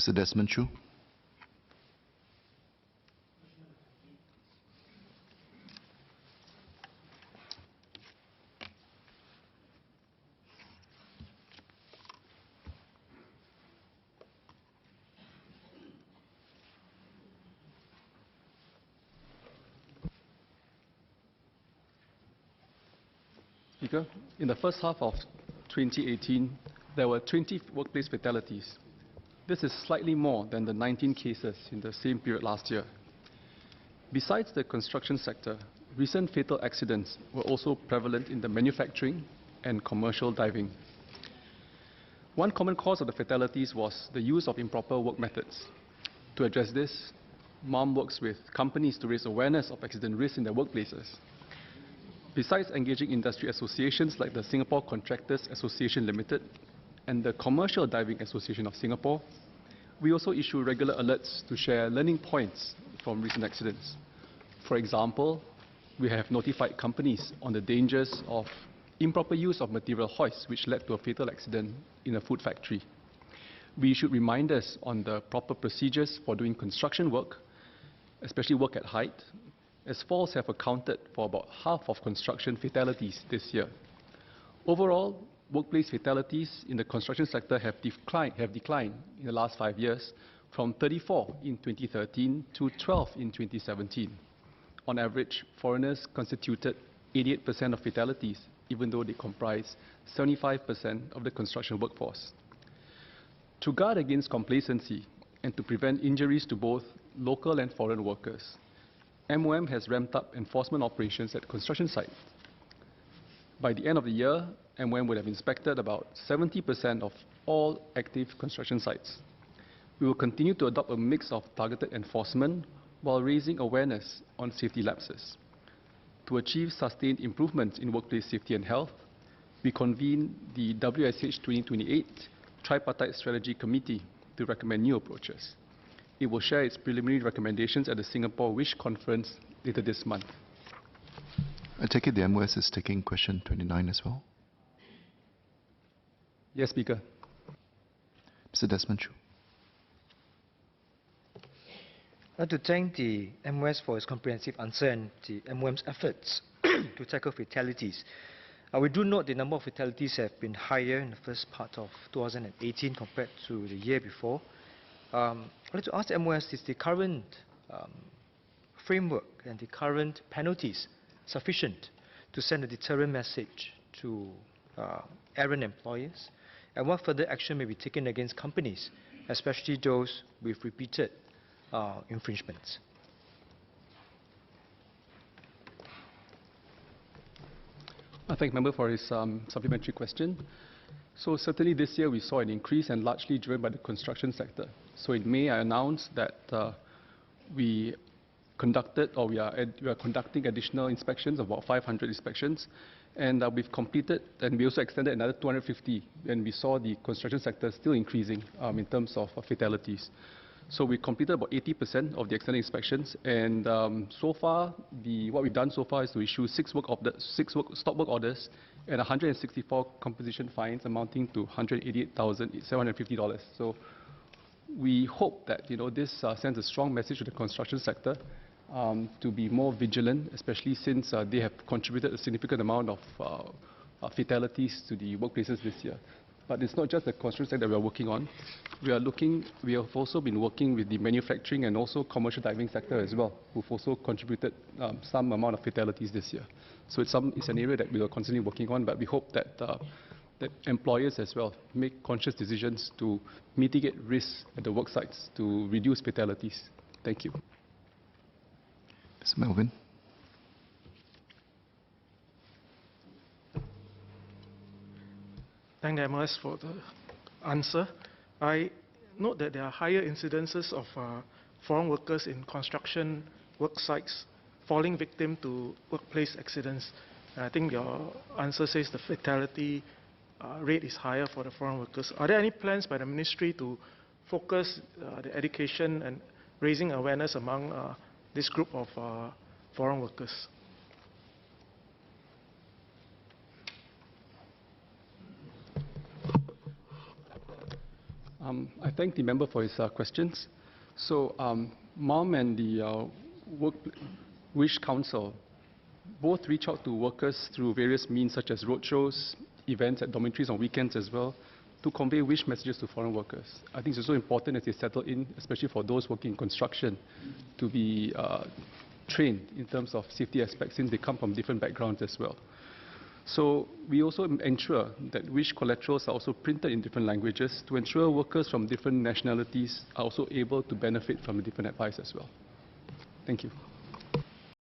Mr. Desmond Chu. Speaker, in the first half of 2018, there were 20 workplace fatalities. This is slightly more than the 19 cases in the same period last year. Besides the construction sector, recent fatal accidents were also prevalent in the manufacturing and commercial diving. One common cause of the fatalities was the use of improper work methods. To address this, MOM works with companies to raise awareness of accident risks in their workplaces. Besides engaging industry associations like the Singapore Contractors Association Limited and the Commercial Diving Association of Singapore, we also issue regular alerts to share learning points from recent accidents. For example, we have notified companies on the dangers of improper use of material hoists, which led to a fatal accident in a food factory. We issued reminders on the proper procedures for doing construction work, especially work at height, as falls have accounted for about half of construction fatalities this year. Overall, workplace fatalities in the construction sector have declined in the last 5 years, from 34 in 2013 to 12 in 2017. On average, foreigners constituted 88% of fatalities, even though they comprise 75% of the construction workforce. To guard against complacency and to prevent injuries to both local and foreign workers, MOM has ramped up enforcement operations at construction sites. By the end of the year, MOM would have inspected about 70% of all active construction sites. We will continue to adopt a mix of targeted enforcement while raising awareness on safety lapses. To achieve sustained improvements in workplace safety and health, we convene the WSH 2028 Tripartite Strategy Committee to recommend new approaches. It will share its preliminary recommendations at the Singapore WISH conference later this month. I take it the MOS is taking question 29 as well? Yes, Speaker. Mr. Desmond Chu. I'd like to thank the MOS for its comprehensive answer and the MOM's efforts to tackle fatalities. We do note the number of fatalities have been higher in the first part of 2018 compared to the year before. I'd like to ask the MOS, is the current framework and the current penalties sufficient to send a deterrent message to errant employers? And what further action may be taken against companies, especially those with repeated infringements? I thank the member for his supplementary question. So certainly this year we saw an increase and largely driven by the construction sector. So in May I announced that we are conducting additional inspections, about 500 inspections, and we've completed, and we also extended another 250, and we saw the construction sector still increasing in terms of fatalities. So we completed about 80% of the extended inspections, and so far, what we've done so far is to issue 6 stop work orders and 164 composition fines amounting to $188,750. So we hope that this sends a strong message to the construction sector to be more vigilant, especially since they have contributed a significant amount of fatalities to the workplaces this year. But it's not just the construction sector that we are working on. We have also been working with the manufacturing and also commercial diving sector as well, who've also contributed some amount of fatalities this year. So it's an area that we are constantly working on, but we hope that that employers as well make conscious decisions to mitigate risks at the work sites to reduce fatalities. Thank you. Mr. Melvin. Thank the MOS for the answer. I note that there are higher incidences of foreign workers in construction work sites falling victim to workplace accidents. And I think your answer says the fatality rate is higher for the foreign workers. Are there any plans by the ministry to focus the education and raising awareness among this group of foreign workers? I thank the member for his questions. So, MOM and the Wish Council both reach out to workers through various means such as roadshows, events at dormitories on weekends as well, to convey wish messages to foreign workers. I think it's also important as they settle in, especially for those working in construction, to be trained in terms of safety aspects since they come from different backgrounds as well. So we also ensure that wish collaterals are also printed in different languages to ensure workers from different nationalities are also able to benefit from the different advice as well. Thank you.